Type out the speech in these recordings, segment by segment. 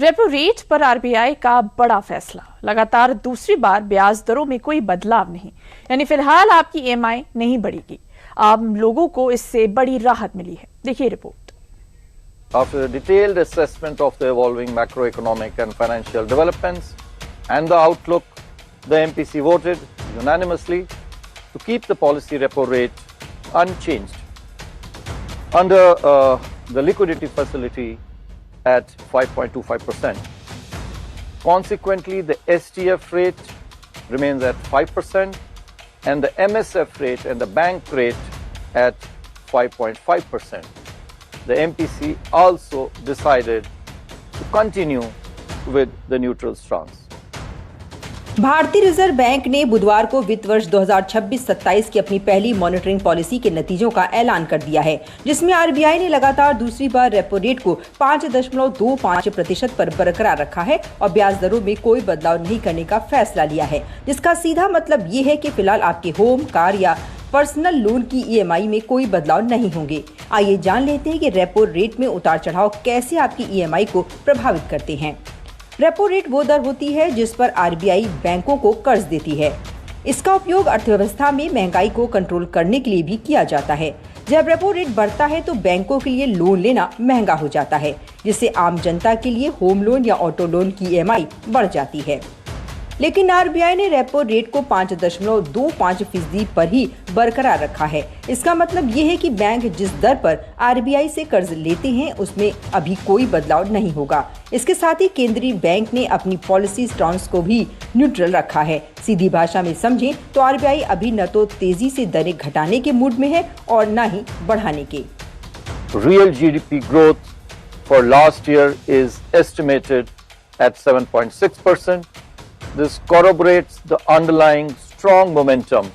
Repo rate पर RBI का बड़ा फैसला। लगातार दूसरी बार ब्याज दरों में कोई बदलाव नहीं, यानी फिलहाल आपकी ईएमआई नहीं बढ़ेगी। आम लोगों को इससे बड़ी राहत मिली है। देखिए report. After a detailed assessment of the evolving macroeconomic and financial developments and the outlook, the MPC voted unanimously to keep the policy repo rate unchanged under the liquidity facility at 5.25%. Consequently, the STF rate remains at 5% and the MSF rate and the bank rate at 5.5%. The MPC also decided to continue with the neutral stance. भारतीय reserve bank ने बुधवार को वित्त वर्ष 2026-27 की अपनी पहली monitoring policy के नतीजों का ऐलान कर दिया है, जिसमें आरबीआई ने लगातार दूसरी बार रेपो रेट को 5.25% पर बरकरार रखा है और ब्याज दरों में कोई बदलाव नहीं करने का फैसला लिया है, जिसका सीधा मतलब ये है कि फिलहाल आपके होम, कार या पर्सनल लोन की ईएमआई में कोई बदलाव नहीं होंगे। आइए जान लेते हैं कि रेपो रेट में उतार चढ़ाव कैसे आपकी ईएमआई को प्रभावित करते हैं। रेपो रेट वो दर होती है जिस पर आरबीआई बैंकों को कर्ज देती है। इसका उपयोग अर्थव्यवस्था में महंगाई को कंट्रोल करने के लिए भी किया जाता है। जब रेपो रेट बढ़ता है तो बैंकों के लिए लोन लेना महंगा हो जाता है, जिससे आम जनता के लिए होम लोन या ऑटो लोन की ईएमआई बढ़ जाती है। लेकिन आरबीआई ने रेपो रेट को 5.25% पर ही बरकरार रखा है। इसका मतलब ये है कि बैंक जिस दर पर आरबीआई से कर्ज लेते हैं उसमें अभी कोई बदलाव नहीं होगा। इसके साथ ही केंद्रीय बैंक ने अपनी पॉलिसी स्टांस को भी न्यूट्रल रखा है। सीधी भाषा में समझें तो आरबीआई अभी न तो तेजी से दरें घटाने के मूड में है और न ही बढ़ाने के। Real GDP growth for last year is estimated at 7.6%. This corroborates the underlying strong momentum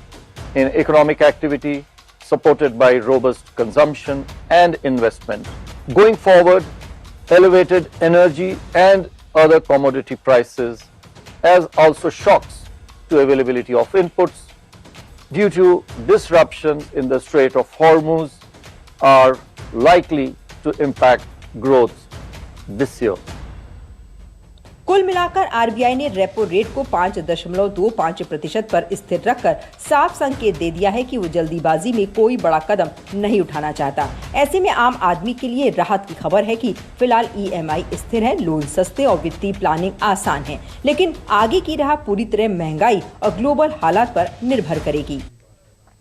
in economic activity supported by robust consumption and investment. Going forward, elevated energy and other commodity prices as also shocks to availability of inputs due to disruptions in the Strait of Hormuz are likely to impact growth this year. कुल मिलाकर RBI ने repo rate को 5.25% पर स्थिर रखकर साफ संकेत दे दिया है कि वो जल्दीबाजी में कोई बड़ा कदम नहीं उठाना चाहता। ऐसे में आम आदमी के लिए राहत की खबर है कि फिलहाल ईएमआई स्थिर है, लोन सस्ते और वित्तीय प्लानिंग आसान है। लेकिन आगे की राह पूरी तरह महंगाई और ग्लोबल हालात पर निर्भर करेगी।